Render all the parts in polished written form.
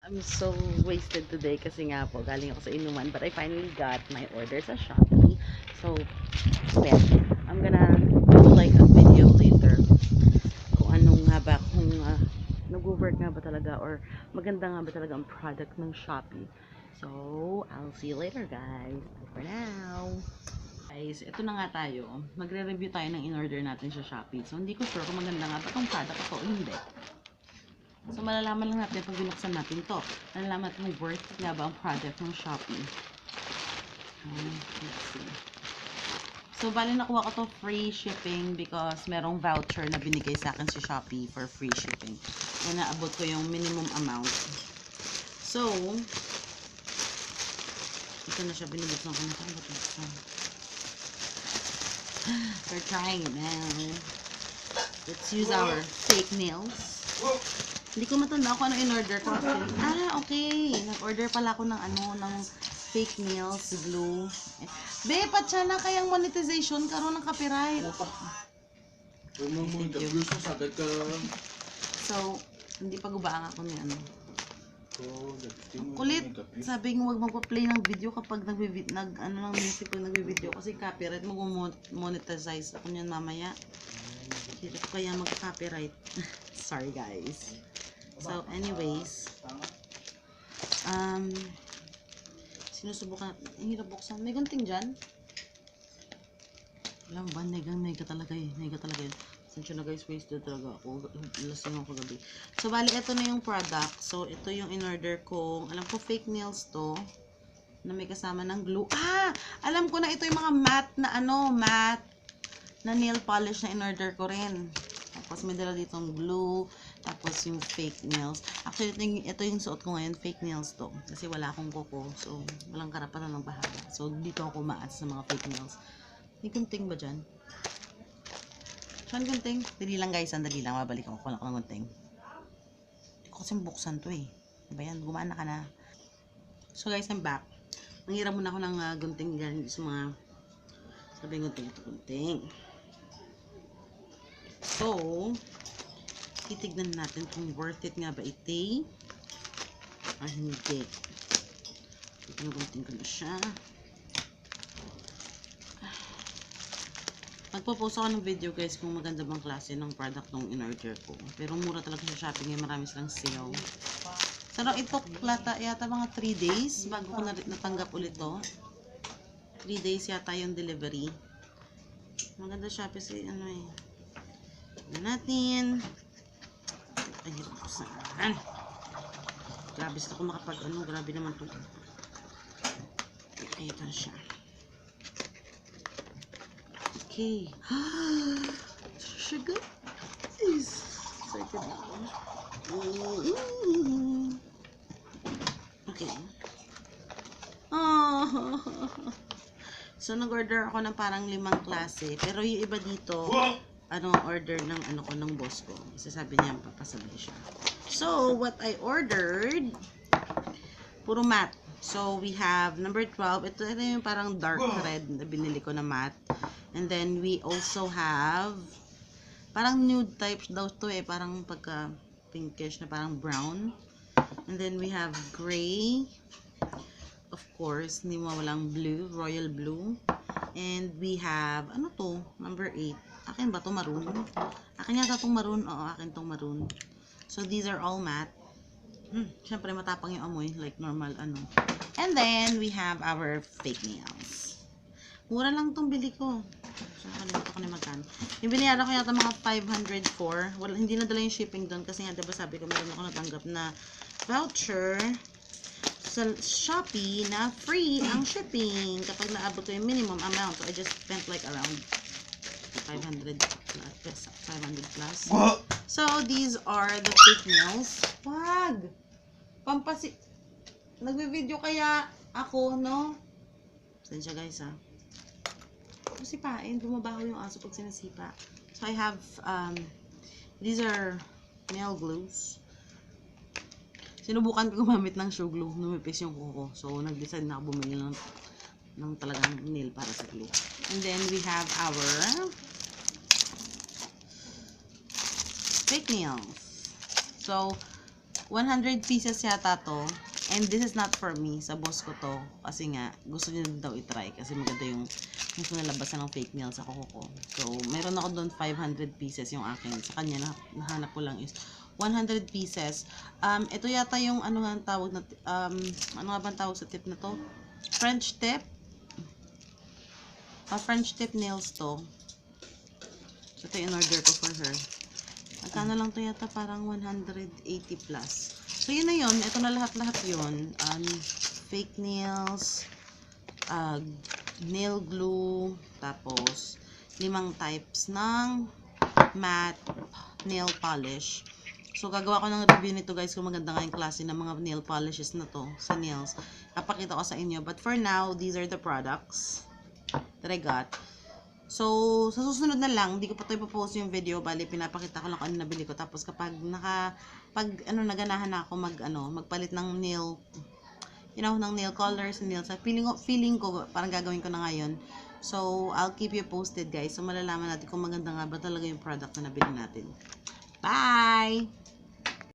I'm so wasted today kasi nga po, galing ako sa inuman. But I finally got my order sa Shopee. So, well, I'm gonna do like a video later kung anong nga ba, kung nag-work nga ba talaga or maganda nga ba talaga ang product ng Shopee. So, I'll see you later guys. Bye for now. Guys, ito na nga tayo. Magre-review tayo ng in-order natin sa Shopee. So, hindi ko sure kung maganda nga ba itong product ko o hindi. So, malalaman lang natin pag binuksan natin to. Malalaman natin kung worth nga ba ang product ng Shopee. Let's see. So, bali nakuha ko to free shipping because merong voucher na binigay sa akin si Shopee for free shipping. Kaya naabot ko yung minimum amount. So, ito na siya. Binubuksan ko na ito. We're trying it now. Let's use our fake nails. Hindi ko matanda kung ano in-order ko. Okay. Nag-order pala ako ng ng fake nails, glue. Be, patsa na kayang monetization karon ng copyright. Thank you. So, hindi pa gubaan ako ni Kulit. Sabi nga wag magpa-play ng video kapag ng music pag nagvi-video kasi copyright monetize ako niyan mamaya. Hindi ko kaya mag-copyright. Sorry guys. So, anyways, sinusubukan natin. Ang hirap buksan. May gunting dyan. Alam ba, nega talaga eh. Nega talaga yun. Sensya na guys, wasted talaga ako. Lasing ako kagabi. So, bali, ito na yung product. So, ito yung in-order ko. Alam ko, fake nails to. Na may kasama ng glue. Alam ko na ito yung mga matte na nail polish na in-order ko rin. Tapos may dala ditong glue, tapos yung fake nails. Actually, ito yung suot ko ngayon, fake nails to. Kasi wala akong kuko, so walang karapatan ng bahala. So, dito ako maas sa mga fake nails. May gunting ba dyan? Saan gunting? Dali lang guys, sandali lang. Babalik ako. Wala ko ng gunting. Hindi ko kasi buksan to eh. Diba yan? Gumana ka na. So guys, I'm back. Nangiram muna ako ng gunting dyan sa mga sabi gunting ito gunting. So, titignan natin kung worth it nga ba ito o hindi. Gunting ko na siya. Magpo-post ako ng video guys kung maganda bang klase ng product ng in-order ko. Pero mura talaga sa Shopee ngayon, marami silang sale. So, ito yata mga 3 days bago ko natanggap ulit to. 3 days yata yung delivery. Maganda Shopee si natin. Ay, hirap ko saan. Grabe sila kung makapag grabe naman ito. Ay, ito na siya. Okay. Siya guys. Excited na ako. Okay. So, nag-order ako ng parang 5 klase. Pero yung iba dito, order ng ko ng boss ko. Kasi sabi niya papasabay siya. So, what I ordered, puro matte. So, we have number 12. Ito yung parang dark red na binili ko na matte. And then, we also have parang nude type daw to eh. Parang pagka pinkish na parang brown. And then, we have gray. Of course, hindi mo walang blue, royal blue. And we have, number 8. Akin ba to maroon? Akin yata itong maroon. Oo, akin itong maroon. So, these are all matte. Siyempre, matapang yung amoy. Like normal, And then, we have our fake nails. Mura lang itong bili ko. So, nakalimutan ko na magkano. Yung binayaran ko yata mga 504. Hindi na dala yung shipping doon. Kasi nga, diba sabi ko, meron ako natanggap na voucher sa Shopee na free ang shipping kapag naabot ko yung minimum amount. So, I just spent like around 500 plus. So, these are the fake nails. Wag! Nagbe-video kaya ako, no? Sensya guys, ha? Sipain, bumabaho yung aso pag sinasipa. So, I have, these are nail glues. Sinubukan ko gumamit ng shoe glue. Numipis yung kuko. So, nag-decide na ako bumili ng talagang nail para sa glue. And then, we have our fake nails. So, 100 pieces yata to. And this is not for me. Sa boss ko to. Kasi nga, gusto niya daw itry. Kasi maganda yung nalabasan ng fake nails sa kuko ko. So, meron ako doon 500 pieces yung akin. Sa kanya, nahanap ko lang is 100 pieces. Ito yata yung, ano nga ang tawag na, ano nga ba ang tawag sa tip na to? French tip. French tip nails to. So, ito yung order ko for her. Magkano lang to yata? Parang 180 plus. So, yun na yun. Ito na lahat-lahat yun. Fake nails, nail glue, tapos 5 types ng matte nail polish. So, gagawa ko ng review nito guys kung maganda nga yung klase ng mga nail polishes na to sa nails. Kapakita ko sa inyo. But for now, these are the products that I got. So, sa susunod na lang, hindi ko pa ito ipopost yung video, bali pinapakita ko lang kung ano nabili ko. Tapos kapag naganahan na ako magpalit ng nail, ng nail colors and nails, feeling ko parang gagawin ko na ngayon. So, I'll keep you posted guys. So, malalaman natin kung maganda nga ba talaga yung product na nabili natin. Bye!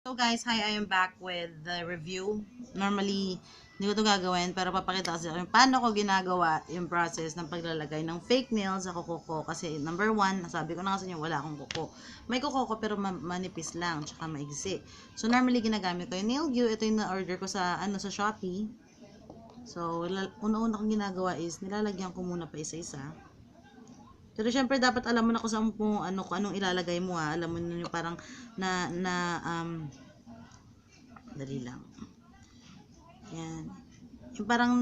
So guys, hi, I am back with the review. Normally, hindi ko ito gagawin, pero papakita ko sa inyo paano ko ginagawa yung process ng paglalagay ng fake nails sa kuko ko. Kasi number 1, nasabi ko na kasi inyo, wala akong kuko. May kuko ko pero manipis lang, tsaka maigsi. So normally ginagamit ko yung nail glue. Ito yung na-order ko sa Shopee. So una-una kong ginagawa is nilalagyan ko muna pa isa-isa. Pero syempre dapat alam mo na kung saan mo anong ilalagay mo Alam mo na yung parang dali lang. Yan. Yung parang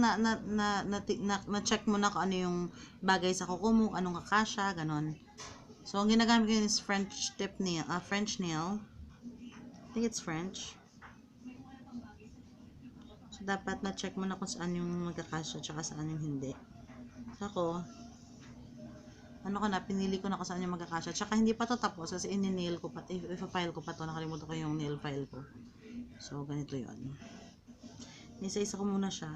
na-check mo na kung ano yung bagay sa kuko mo, anong kakasya, ganon. So ang ginagamit ko yun is French nail. I think it's French. So dapat na-check mo na kung saan yung magkakasya tsaka saan yung hindi. So ako, pinili ko na kung saan yung magkakasya. Tsaka hindi pa to tapos kasi in-nail ko pa, i-file ko pa to, nakalimutan ko yung nail file ko. So, ganito yun. Isa-isa ko muna siya.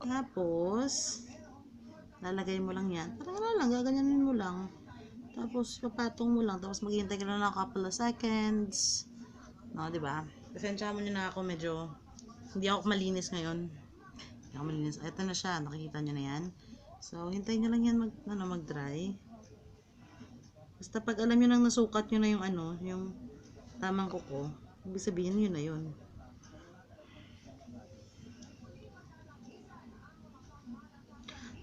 Tapos, lalagay mo lang yan. Parang gaganyanin mo lang. Tapos, papatong mo lang. Tapos, maghihintay ka lang ng couple of seconds. No, diba? Pasensya mo nyo na ako, medyo, hindi ako malinis ngayon. Ito na siya, nakikita nyo na yan. So, hintayin nyo lang yan mag-dry. Basta pag alam nyo nang nasukat nyo na yung tamang kuko, ibig sabihin yun na yun.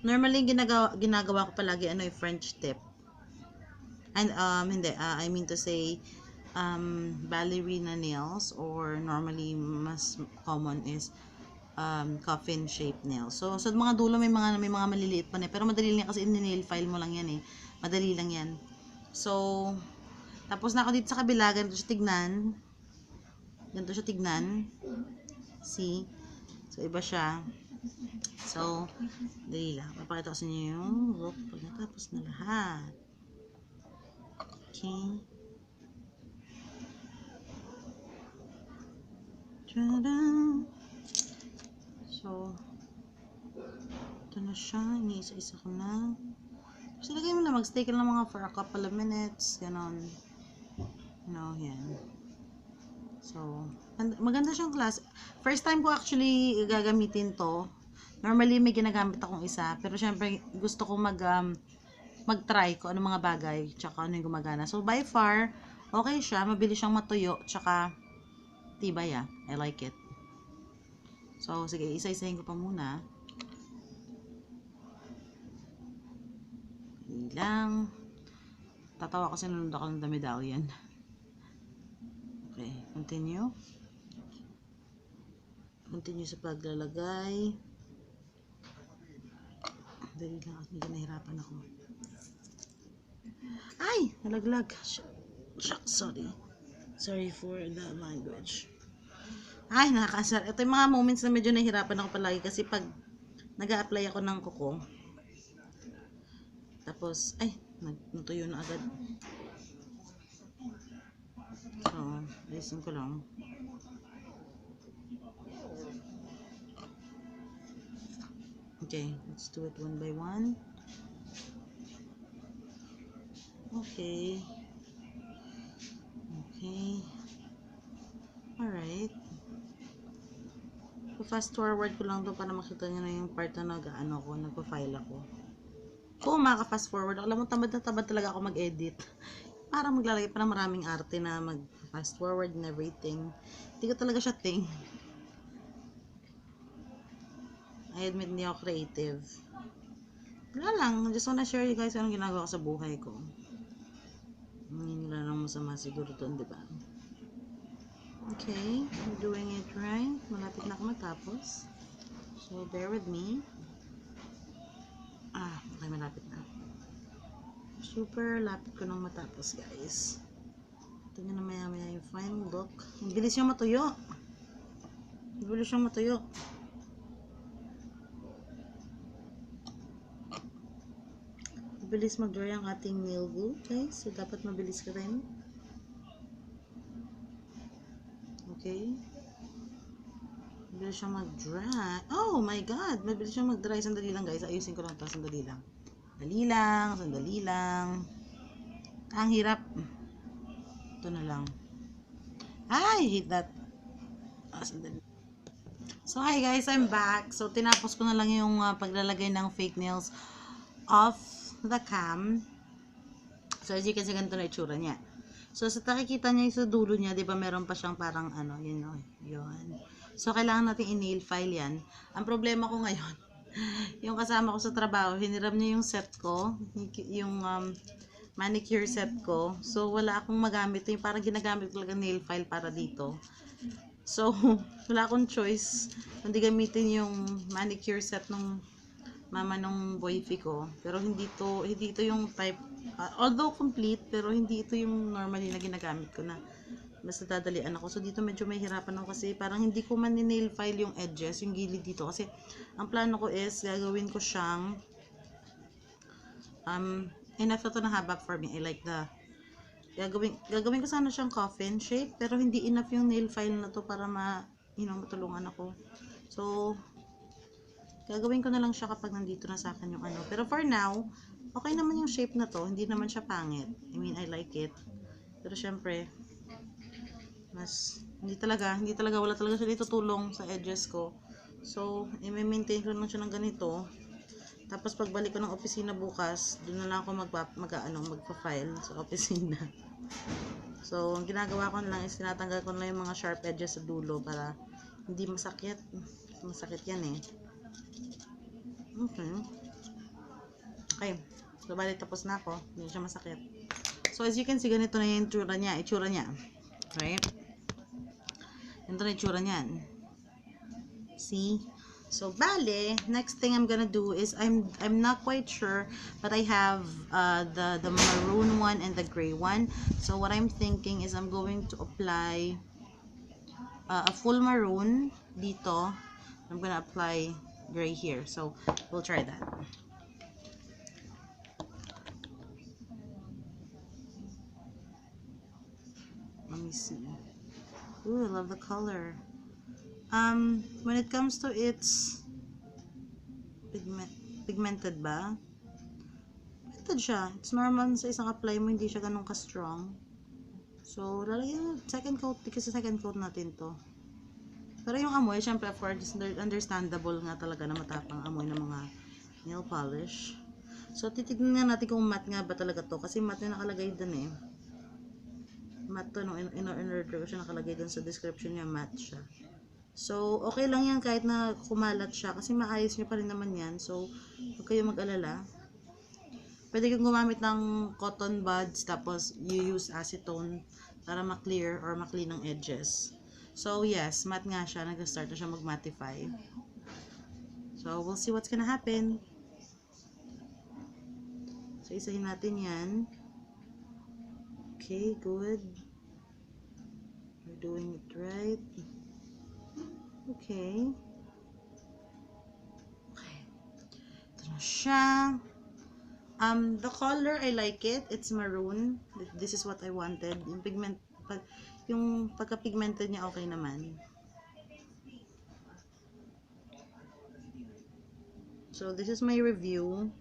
Normally, ginagawa ko palagi yung French tip. And, I mean to say, ballerina nails, or normally, mas common is coffin shaped nail. So sa mga dulo may mga maliliit pa na, pero madali lang kasi in-nail file mo lang yan Madali lang yan. So tapos na ako dito sa kabila, ganito siya tignan. See? So iba siya. So dali lang. Papakita ko sa inyo yung look pag natapos na lahat. Okay. Tada! So, ito na siya. Iniisa-isa ko na. Tapos ilagay mo na. Mag-stay ka lang for a couple of minutes. Ganon. Yan. So, maganda siyang class. First time ko actually gagamitin to. Normally, may ginagamit akong isa. Pero syempre, gusto ko mag-try ko ano mga bagay. Tsaka ano yung gumagana. So, by far, okay siya. Mabilis siyang matuyo. Tsaka, tibay I like it. So, sige, isa-isahin ko pa muna. Hindi lang. Tatawa kasi nanonood ako ng The Medallion. Okay, continue. Continue sa paglalagay. Dali lang kasi nahihirapan ako. Ay! Nalaglag. Shucks, sorry. Sorry for the language. Ay, nakakasar. Ito yung mga moments na medyo nahihirapan ako palagi kasi pag nag-a-apply ako ng kuko. Tapos, ay, natuyo na agad. So, ayusin ko lang. Okay, let's do it one by one. Okay. Okay. Alright. Fast forward ko lang to para makita nyo na yung part na nagpa-file ako. Kung maka-fast forward, alam mo, tamad na tamad talaga ako mag-edit. Para maglalagay pa ng maraming arte na mag-fast forward and everything. Hindi ko talaga siya ting. I admit, hindi ako creative. Wala lang, just wanna share you guys anong ginagawa ko sa buhay ko. Hindi nila lang masama siguro doon, di ba? Okay, I'm doing it right. Malapit na ako matapos. So, bear with me. Okay, malapit na. Super lapit ko nang matapos, guys. Ito nyo na maya-maya yung final look. Ang bilis yung matuyo. Ang bilis yung matuyo. Mabilis mag-dry ang ating nail glue, guys. So, dapat mabilis ka rin. Okay. Mabilis siyang mag-dry. Oh my God! Mabilis siyang mag-dry. Sandali lang, guys. Ayusin ko lang ito. Sandali lang. Sandali lang. Ang hirap. Ito na lang. I hate that. Sandali. So, hi guys. I'm back. So, tinapos ko na lang yung paglalagay ng fake nails off the cam. So, as you can see, ganito na itsura niya. So, sa nakikita niya sa dulo niya, di ba, meron pa siyang parang yun. So, kailangan natin i-nail file yan. Ang problema ko ngayon, yung kasama ko sa trabaho, hiniram niya yung set ko, yung manicure set ko. So, wala akong magamit. Yung parang ginagamit talaga nail file para dito. So, wala akong choice. Hindi gamitin yung manicure set nung mama nung boyfriend ko. Pero hindi ito yung type, although complete, pero hindi ito yung normally na ginagamit ko na basta dadalian ako. So, dito medyo may hirapan ako kasi parang hindi ko man nail file yung edges, yung gilid dito. Kasi, ang plano ko is, gagawin ko siyang, enough na to na haba for me. I like the, gagawin ko sana siyang coffin shape, pero hindi enough yung nail file na to para matulungan ako. So, gagawin ko na lang siya kapag nandito na sa akin yung Pero for now, okay naman yung shape na to. Hindi naman siya pangit. I mean, I like it. Pero syempre, wala talaga siya dito tulong sa edges ko. So, i-maintain ko lang siya ng ganito. Tapos pagbalik ko ng opisina bukas, doon na lang ako magpa-file sa opisina. So, ang ginagawa ko na lang is tinatanggal ko na lang yung mga sharp edges sa dulo para hindi masakit. Masakit yan eh. Okay. So, bali tapos na ako. Hindi siya masakit. So, as you can see, ganito na yung itsura niya. Right? Ganito na yung itsura niyan. See? So, bale, next thing I'm gonna do is, I'm not quite sure, but I have the maroon one and the gray one. So, what I'm thinking is I'm going to apply a full maroon dito. I'm gonna apply gray here. So, we'll try that. Let me see. Ooh, I love the color. When it comes to its pigmented ba? Pigmented siya. It's normal sa isang apply mo, hindi siya ganun ka-strong. So, lalagyan second coat, kasi second coat natin to. Pero yung amoy, syempre, for understandable nga talaga na matapang amoy ng mga nail polish. So, titignan nga natin kung matte nga ba talaga to. Kasi matte na nakalagay dun eh. Matte to, no, in-order ko siya nakalagay dun sa description niya, matte siya. So, okay lang yan kahit na kumalat siya. Kasi maayos niya pa rin naman yan. So, huwag kayo mag-alala. Pwede kang gumamit ng cotton buds, tapos you use acetone para ma-clear or ma-clean ang edges. So, yes, matte nga siya. Nag-start na siya mag-mattify. So, we'll see what's gonna happen. So, isahin natin yan. Okay, good. We're doing it right. Okay. Okay. Ito na siya. The color, I like it. It's maroon. This is what I wanted. Yung pagka-pigmented niya, okay naman. So, this is my review.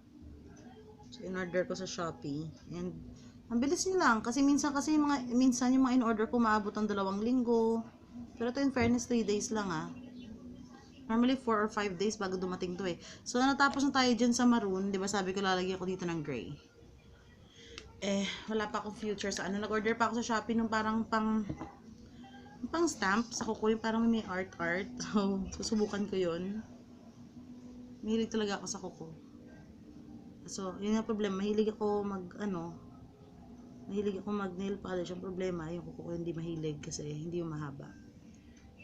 So, in-order ko sa Shopee. And, ang bilis niya lang. Kasi minsan yung mga in-order ko maabot ng 2 linggo. Pero ito in fairness, 3 days lang ah. Normally 4 or 5 days bago dumating to eh. So natapos na tayo dyan sa maroon. Diba sabi ko lalagyan ko dito ng gray. Wala pa akong future sa ano. Nag-order pa ako sa Shopee nung parang pang stamp sa kuko, yung parang may art. So susubukan ko yun. Mahilig talaga ako sa kuko. So yun nga problema. Mahilig ako mag nail polish. Ang problema yung kuko ko hindi mahilig kasi hindi yung mahaba.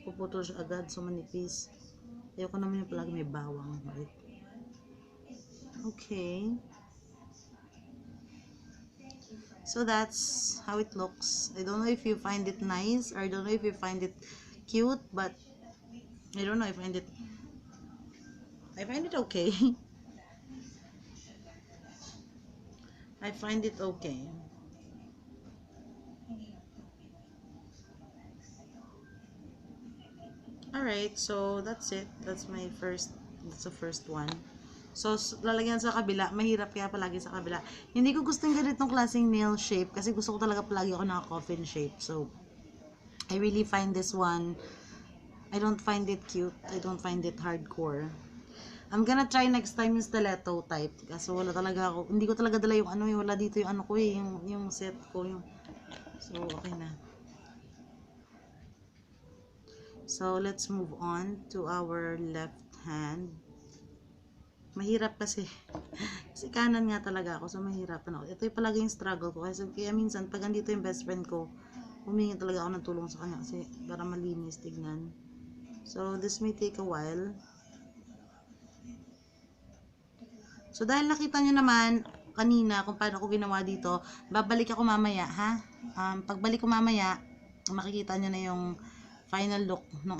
Puputol siya agad, so manipis. Ayoko naman yung palagi may bawang, right? Okay. So that's how it looks. I don't know if you find it nice, or I don't know if you find it cute, but I don't know, I find it okay. I find it okay. Alright, so that's it. That's the first one. So, lalagyan sa kabila. Mahirap kaya palagi sa kabila. Hindi ko gusto yung ganitong klaseng nail shape kasi gusto ko talaga palagi ako naka-coffin shape. So, I really find this one, I don't find it cute. I don't find it hardcore. I'm gonna try next time yung stiletto type. Kasi wala talaga ako. Hindi ko talaga dala yung wala dito yung ko eh. Yung set ko. So, okay na. So, let's move on to our left hand. Mahirap kasi. Kasi kanan nga talaga ako. So, mahirapan ako. Ito yung palagi yung struggle ko. Kaya minsan, pag andito yung best friend ko, humingi talaga ako ng tulong sa kanya. Kasi para malinis, tignan. So, this may take a while. So, dahil nakita nyo naman kanina kung paano ko ginawa dito, babalik ako mamaya, ha? Pagbalik ko mamaya, makikita nyo na yung final look ng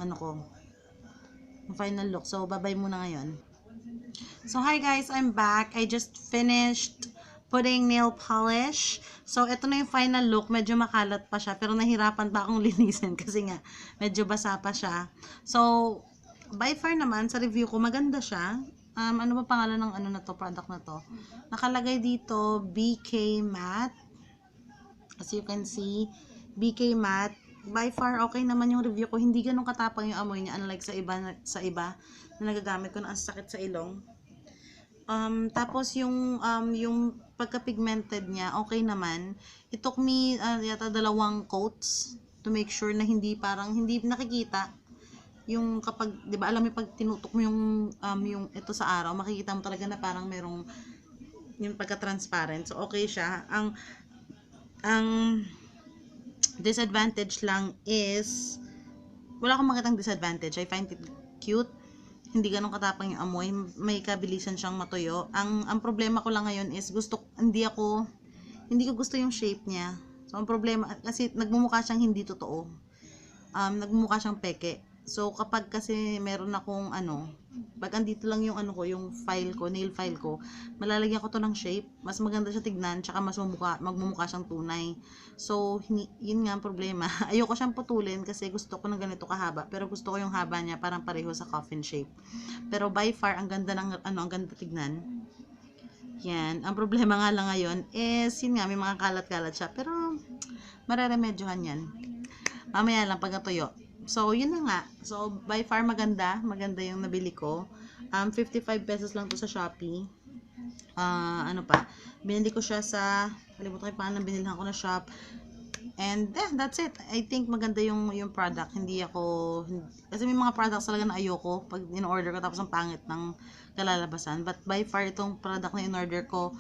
yung final look. So, bye-bye muna ngayon. So, hi guys, I'm back. I just finished putting nail polish. So, ito na yung final look. Medyo makalat pa siya, pero nahirapan pa akong linisin kasi nga, medyo basa pa siya. So, by far naman, sa review ko, maganda siya. Ano ba pangalan ng product na to? Nakalagay dito, BK Matte. As you can see, BK Matte. By far, okay naman yung review ko. Hindi ganun katapang yung amoy niya. Unlike sa iba na nagagamit ko na ang sakit sa ilong. Tapos yung pagka-pigmented niya, okay naman. It took me yata 2 coats to make sure na hindi nakikita. Yung kapag, di ba alam mo pag tinutok mo yung ito sa araw, makikita mo talaga na parang merong yung pagka-transparent. So, okay siya. Ang disadvantage lang is wala akong makitang disadvantage. I find it cute. Hindi ganun katapang yung amoy. May kabilisan siyang matuyo. Ang problema ko lang ngayon is hindi ko gusto yung shape niya. So, ang problema, kasi nagmumukha siyang hindi totoo. Nagmumukha siyang peke. So, kapag kasi meron akong pag andito lang yung yung nail file ko, malalagyan ko to ng shape, mas maganda siya tignan, tsaka mas magmumukha siyang tunay. So, yun nga ang problema. Ayoko siyang putulin kasi gusto ko ng ganito kahaba, pero gusto ko yung haba niya parang pareho sa coffin shape. Pero by far, ang ganda ang ganda tignan. Yan. Ang problema nga lang ngayon is, yun nga, may mga kalat-kalat siya, pero mareremedyohan yan. Mamaya lang pag natuyo. So, yun na nga. So, by far maganda yung nabili ko. 55 pesos lang to sa Shopee. Binili ko siya sa, kalimutan ko paano binilhan ko na shop. And that's it. I think maganda yung product. Kasi may mga products talaga na ayoko pag in-order ko tapos ang pangit ng kalalabasan. But by far itong product na in-order ko,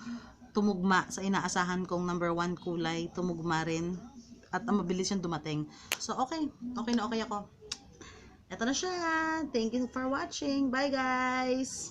tumugma sa inaasahan kong number 1 kulay. Tumugma rin. At mabilis yung dumating. So, okay. Okay na okay ako. Ito na siya. Thank you for watching. Bye, guys!